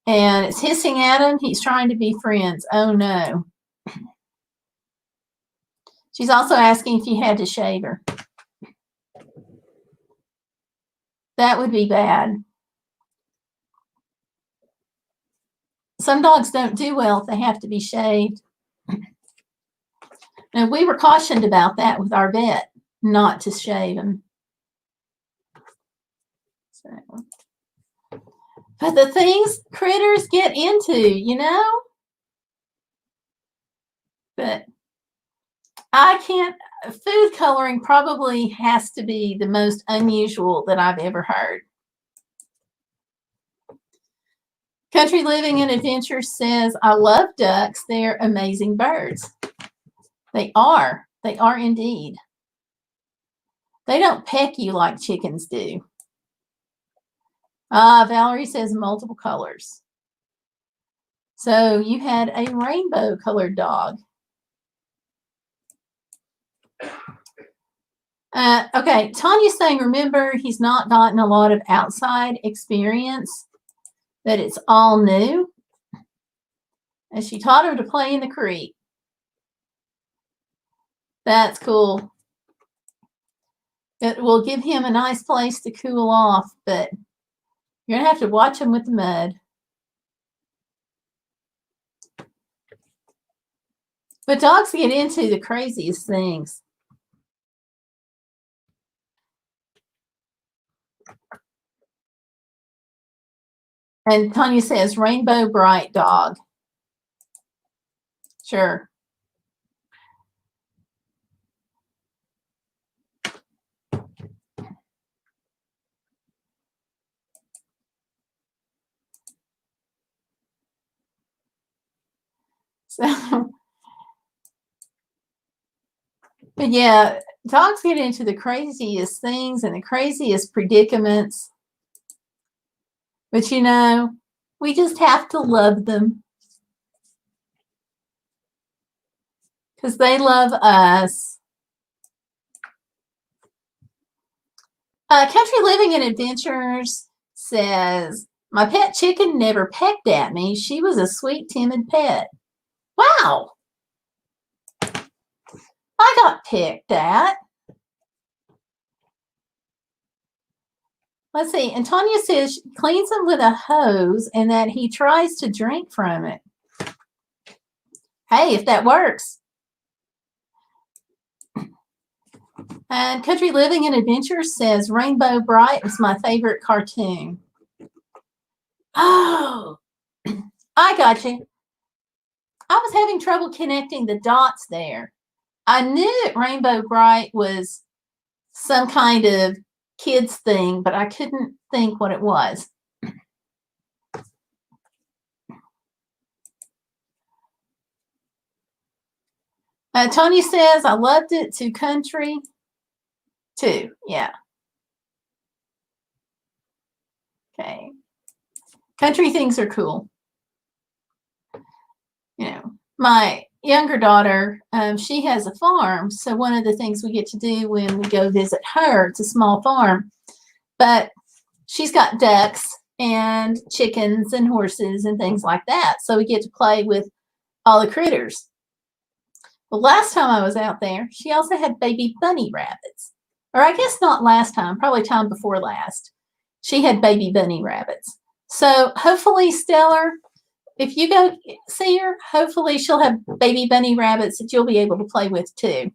and it's hissing at him. He's trying to be friends. Oh, no. She's also asking if you had to shave her. That would be bad. Some dogs don't do well if they have to be shaved. And we were cautioned about that with our vet, not to shave them. So, but the things critters get into, But I can't, food coloring probably has to be the most unusual that I've ever heard. Country Living and Adventure says, I love ducks. They're amazing birds. They are. They are indeed. They don't peck you like chickens do. Valerie says multiple colors. So you had a rainbow colored dog. Okay, Tanya's saying, remember, he's not gotten a lot of outside experience, that it's all new. And she taught him to play in the creek. That's cool. It will give him a nice place to cool off, but you're going to have to watch him with the mud. But dogs get into the craziest things. And Tanya says, rainbow bright dog. Sure. So, but yeah, dogs get into the craziest things and the craziest predicaments. But we just have to love them. Because they love us. Country Living and Adventures says, my pet chicken never pecked at me. She was a sweet, timid pet. Wow. I got picked at. Let's see. And Tanya says she cleans them with a hose and that he tries to drink from it. Hey, if that works. And Country Living and Adventure says Rainbow Bright was my favorite cartoon. Oh, I got you. I was having trouble connecting the dots there. I knew that Rainbow Bright was some kind of kids thing, but I couldn't think what it was. Tony says, I loved it to Country too. Yeah. Okay. Country things are cool. You know, my younger daughter, she has a farm. So one of the things we get to do when we go visit her, it's a small farm, but she's got ducks and chickens and horses and things like that. So we get to play with all the critters. Well, last time I was out there, she also had baby bunny rabbits. Or I guess not last time, probably time before last. She had baby bunny rabbits. So hopefully, Stellar, if you go see her, hopefully she'll have baby bunny rabbits that you'll be able to play with too.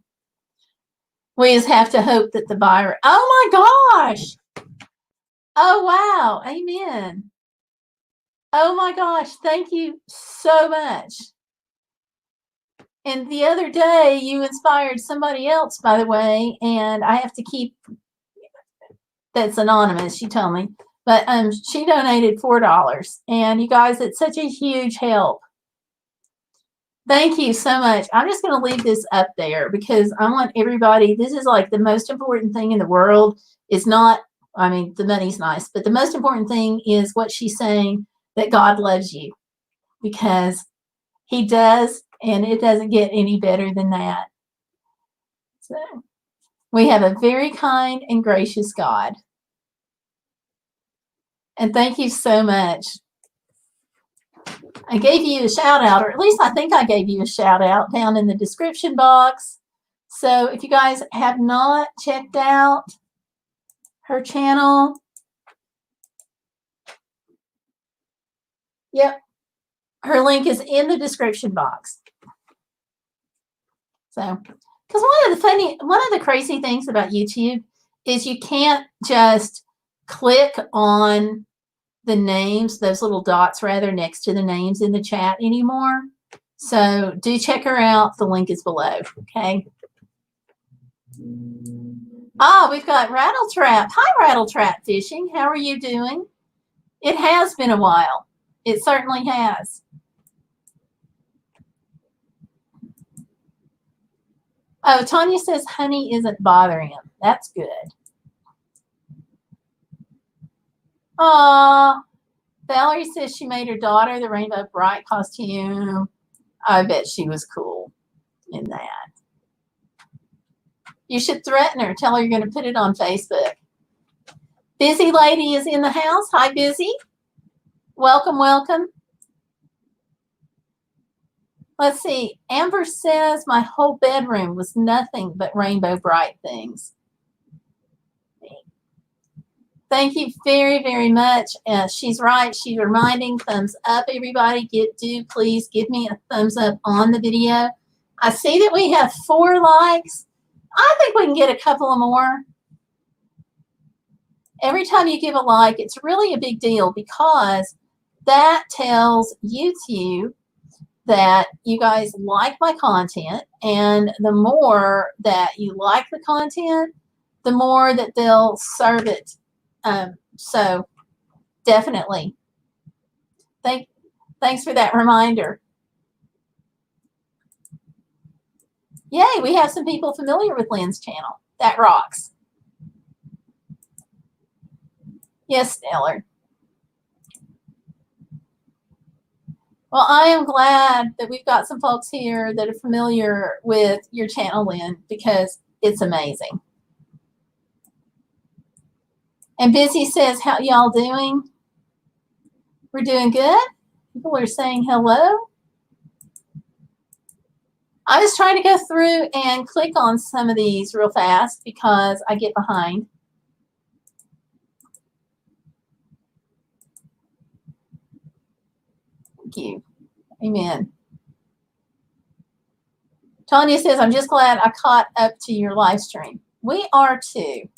We just have to hope that the virus. Oh my gosh! Oh wow! Amen. Oh my gosh! Thank you so much. And the other day, you inspired somebody else, by the way, and I have to keep. That's anonymous. She told me. But she donated $4. And you guys, it's such a huge help. Thank you so much. I'm just going to leave this up there because I want everybody, this is like the most important thing in the world. It's not, I mean, the money's nice, but the most important thing is what she's saying, that God loves you, because he does, and it doesn't get any better than that. So we have a very kind and gracious God. And thank you so much. I gave you a shout out, or at least I think I gave you a shout out down in the description box. So if you guys have not checked out her channel, yep, her link is in the description box. So, because one of the crazy things about YouTube is you can't just click on the names, those little dots rather, next to the names in the chat anymore. So do check her out. The link is below. Okay. Ah, we've got Rattletrap. Hi, Rattletrap Fishing. How are you doing? It has been a while. It certainly has. Oh, Tanya says honey isn't bothering him. That's good. Aw, Valerie says she made her daughter the Rainbow Bright costume. I bet she was cool in that. You should threaten her. Tell her you're going to put it on Facebook. Busy Lady is in the house. Hi, Busy. Welcome, welcome. Let's see. Amber says my whole bedroom was nothing but Rainbow Bright things. Thank you very, very much. She's right. She's reminding. Thumbs up, everybody. Do please give me a thumbs up on the video. I see that we have 4 likes. I think we can get a couple of more. Every time you give a like, it's really a big deal because that tells YouTube that you guys like my content. And the more that you like the content, the more that they'll serve it. So definitely. Thanks for that reminder. Yay, we have some people familiar with Lynn's channel. That rocks. Yes, Stellar. Well, I am glad that we've got some folks here that are familiar with your channel, Lynn, because it's amazing. And Busy says, how y'all doing? We're doing good. People are saying hello. I was trying to go through and click on some of these real fast because I get behind. Thank you. Amen. Tanya says, I'm just glad I caught up to your live stream. We are too.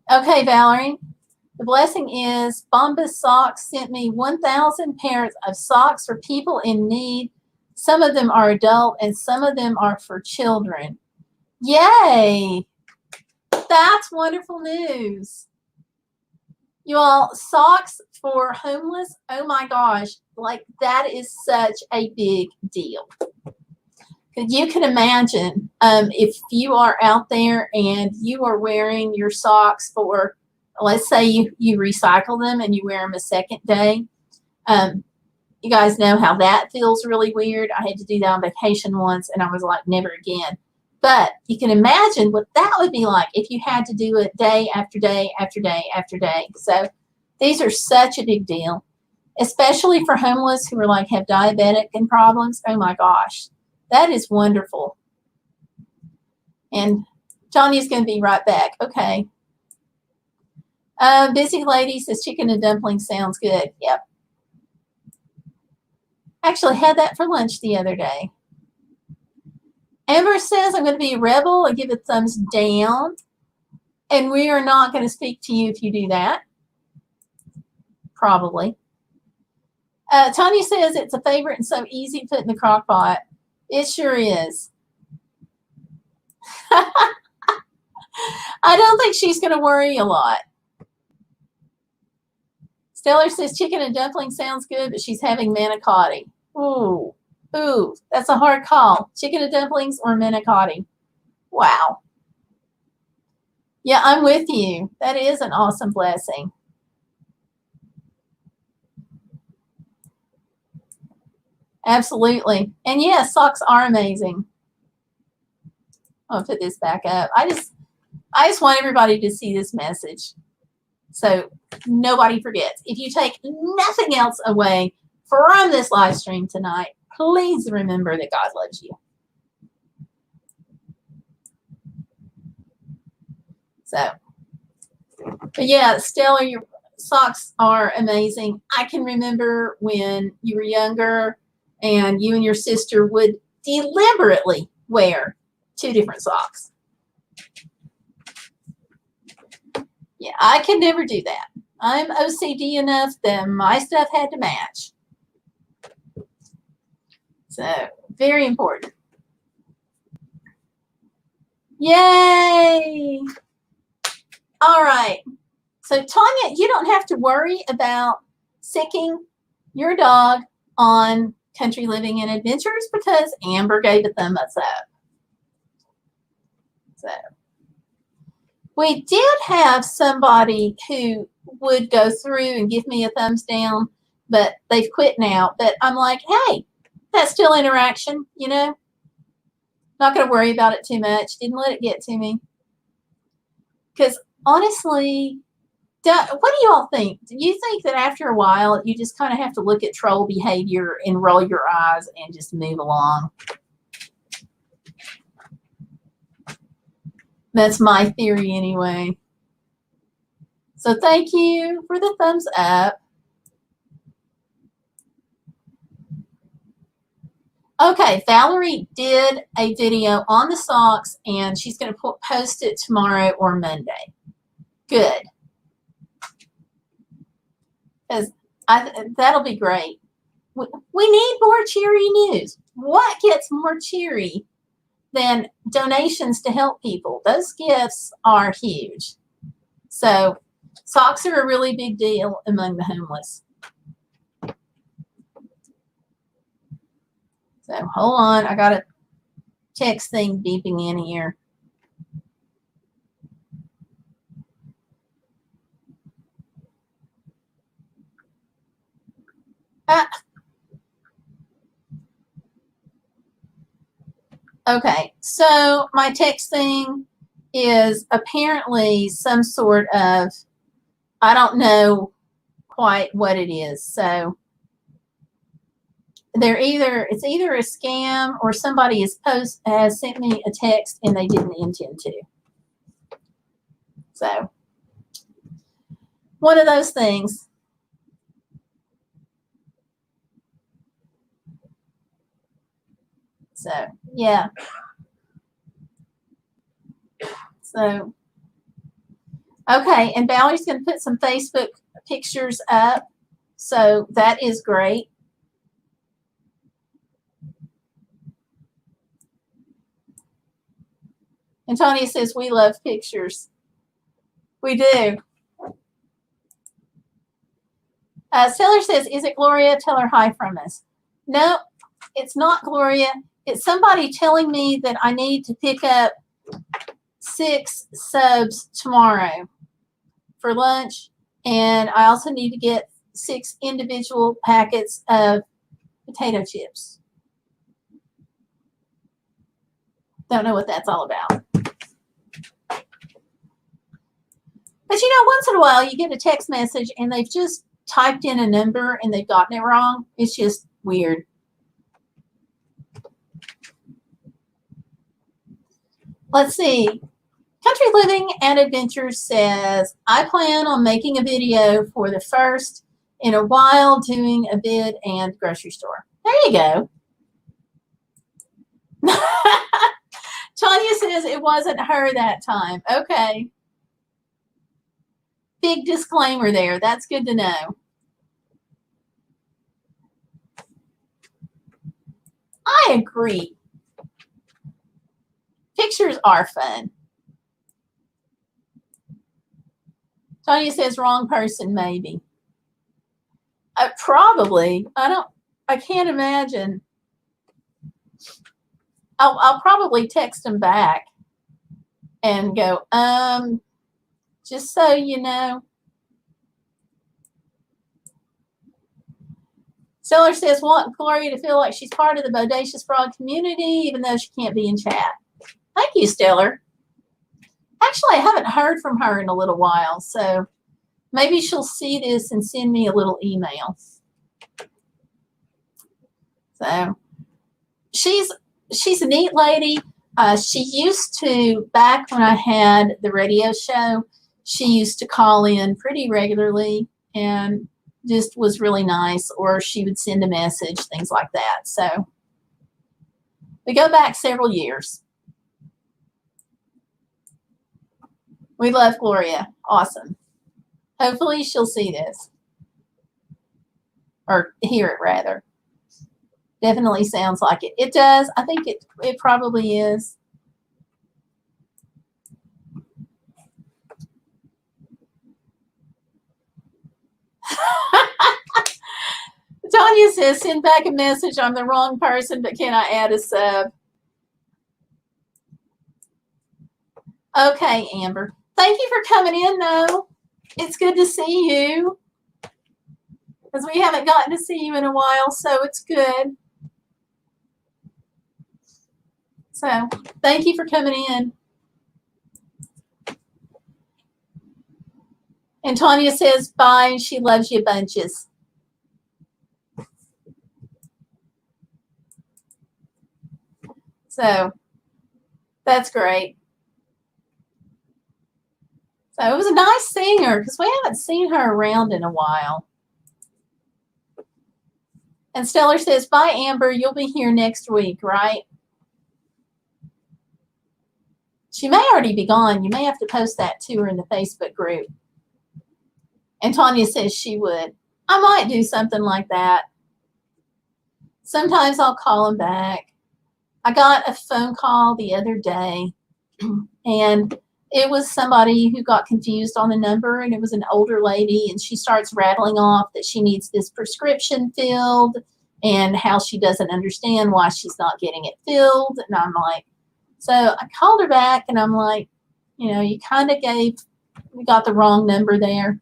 Okay, Valerie. The blessing is Bombas Socks sent me 1,000 pairs of socks for people in need. Some of them are adult and some of them are for children. Yay! That's wonderful news. You all, socks for homeless, oh my gosh, like that is such a big deal. You can imagine if you are out there and you are wearing your socks for, let's say you recycle them and you wear them a second day. You guys know how that feels really weird. I had to do that on vacation once and I was like, never again. But you can imagine what that would be like if you had to do it day after day after day after day. So these are such a big deal, especially for homeless who are like have diabetic and problems. Oh my gosh, that is wonderful. And Tanya's going to be right back. Okay. Busy Lady says chicken and dumplings sounds good. Yep. Actually had that for lunch the other day. Amber says I'm going to be a rebel and give a thumbs down. And we are not going to speak to you if you do that. Probably. Tanya says it's a favorite and so easy to put in the crock pot. It sure is. I don't think she's going to worry a lot. Stellar says chicken and dumplings sounds good, but she's having manicotti. Ooh. Ooh, that's a hard call. Chicken and dumplings or manicotti. Wow. Yeah, I'm with you. That is an awesome blessing. Absolutely. And yes, socks are amazing. I'll put this back up. I just want everybody to see this message. So nobody forgets. If you take nothing else away from this live stream tonight, please remember that God loves you. So, but yeah, Stella, your socks are amazing. I can remember when you were younger and you and your sister would deliberately wear two different socks. Yeah, I could never do that. I'm OCD enough that my stuff had to match. So, very important. Yay! All right. So, Tanya, you don't have to worry about sicking your dog on Country Living and Adventures because Amber gave a thumbs up. So, we did have somebody who would go through and give me a thumbs down, but they've quit now. But I'm like, hey, that's still interaction, you know? Not going to worry about it too much. Didn't let it get to me. Because honestly, what do you all think? Do you think that after a while, you just kind of have to look at troll behavior and roll your eyes and just move along? That's my theory anyway. So thank you for the thumbs up. Okay, Valerie did a video on the socks, and she's going to post it tomorrow or Monday. Good. Because that'll be great. We need more cheery news. What gets more cheery than donations to help people? Those gifts are huge. So socks are a really big deal among the homeless. So hold on, I got a text thing beeping in here. Okay, so my text thing is apparently some sort of, I don't know quite what it is. So it's either a scam or somebody has sent me a text and they didn't intend to. So one of those things. So yeah. So okay, and Valerie's going to put some Facebook pictures up. So that is great. And Tanya says, we love pictures. We do. Stellar says, is it Gloria? Tell her hi from us. No, it's not Gloria. It's somebody telling me that I need to pick up 6 subs tomorrow for lunch. And I also need to get 6 individual packets of potato chips. Don't know what that's all about. But you know, once in a while you get a text message and they've just typed in a number and they've gotten it wrong. It's just weird. Let's see. Country Living and Adventures says, I plan on making a video for the first in a while doing a bid and grocery store. There you go. Tanya says it wasn't her that time. Okay. Big disclaimer there. That's good to know. I agree. Pictures are fun. Tanya says wrong person, maybe. Probably. I can't imagine. I'll probably text them back and go, just so you know. Seller says, want Gloria to feel like she's part of the Bodacious Frog community, even though she can't be in chat. Thank you, Stellar. Actually, I haven't heard from her in a little while, so maybe she'll see this and send me a little email. So she's a neat lady. She used to, back when I had the radio show, she used to call in pretty regularly and just was really nice, or she would send a message, things like that. So we go back several years. We love Gloria. Awesome. Hopefully she'll see this. Or hear it, rather. Definitely sounds like it. It does. I think it probably is. Tanya says, send back a message. I'm the wrong person, but can I add a sub? Okay, Amber. Thank you for coming in, though. It's good to see you. Because we haven't gotten to see you in a while, so it's good. So, thank you for coming in. And Tanya says, bye, and she loves you bunches. So, that's great. So, it was a nice seeing her, because we haven't seen her around in a while. And Stellar says, bye, Amber, you'll be here next week, right? She may already be gone. You may have to post that to her in the Facebook group. And Tanya says she would. I might do something like that. Sometimes I'll call them back. I got a phone call the other day, and it was somebody who got confused on the number, and it was an older lady, and she starts rattling off that she needs this prescription filled and how she doesn't understand why she's not getting it filled. And I'm like, so I called her back, and I'm like, you know, you kind of we got the wrong number there.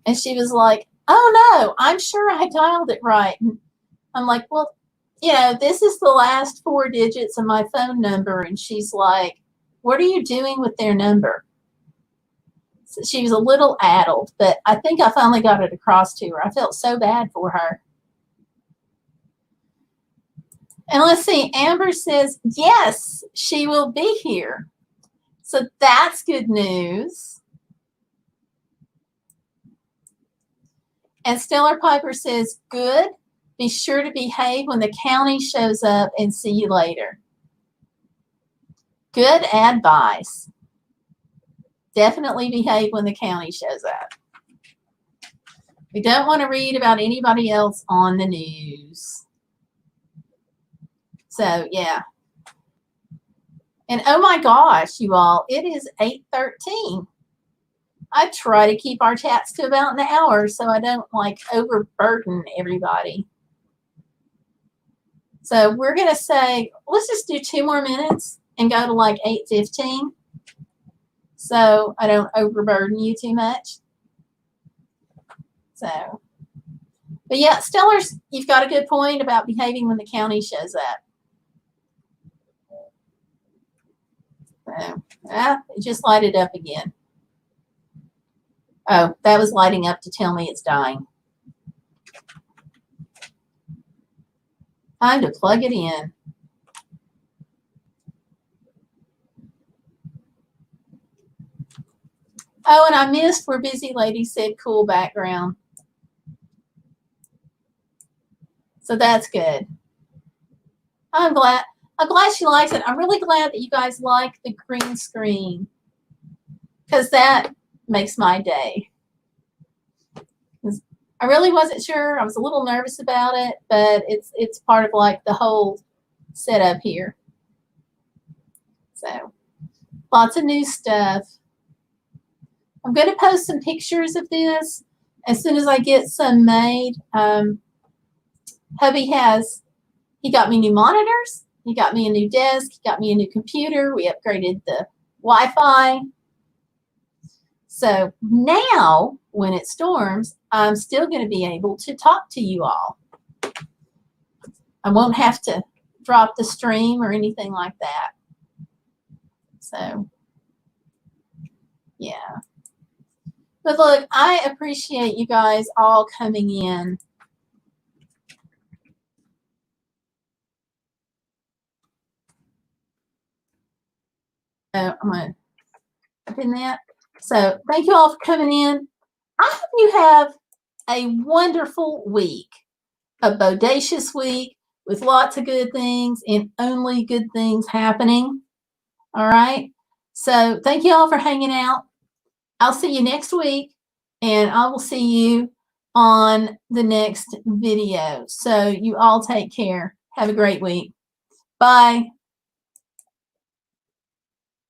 And she was like, oh, no, I'm sure I dialed it right. And I'm like, well, you know, this is the last 4 digits of my phone number. And she's like, what are you doing with their number? So she was a little addled, but I think I finally got it across to her. I felt so bad for her. And let's see, Amber says, yes, she will be here. So that's good news. And Stellar Piper says, good. Be sure to behave when the county shows up, and see you later. Good advice. Definitely behave when the county shows up. We don't want to read about anybody else on the news. So, yeah. And oh my gosh, you all, it is 8:13. I try to keep our chats to about an hour so I don't like overburden everybody. So we're going to say, let's just do 2 more minutes and go to like 8:15 so I don't overburden you too much. So, but yeah, Stellars, you've got a good point about behaving when the county shows up. So, it just lighted up again. Oh, that was lighting up to tell me it's dying. Time to plug it in. Oh, and I missed where Busy Lady said cool background. So that's good. I'm glad she likes it. I'm really glad that you guys like the green screen, because that makes my day. I really wasn't sure. I was a little nervous about it, but it's part of like the whole setup here. So lots of new stuff. I'm going to post some pictures of this as soon as I get some made. Hubby he got me new monitors. He got me a new desk. He got me a new computer. We upgraded the Wi-Fi. So now when it storms, I'm still going to be able to talk to you all. I won't have to drop the stream or anything like that. So, yeah. But look, I appreciate you guys all coming in. I'm going to pin that. So thank you all for coming in. I hope you have a wonderful week, a bodacious week with lots of good things and only good things happening. All right. So thank you all for hanging out. I'll see you next week, and I will see you on the next video. So you all take care. Have a great week. Bye.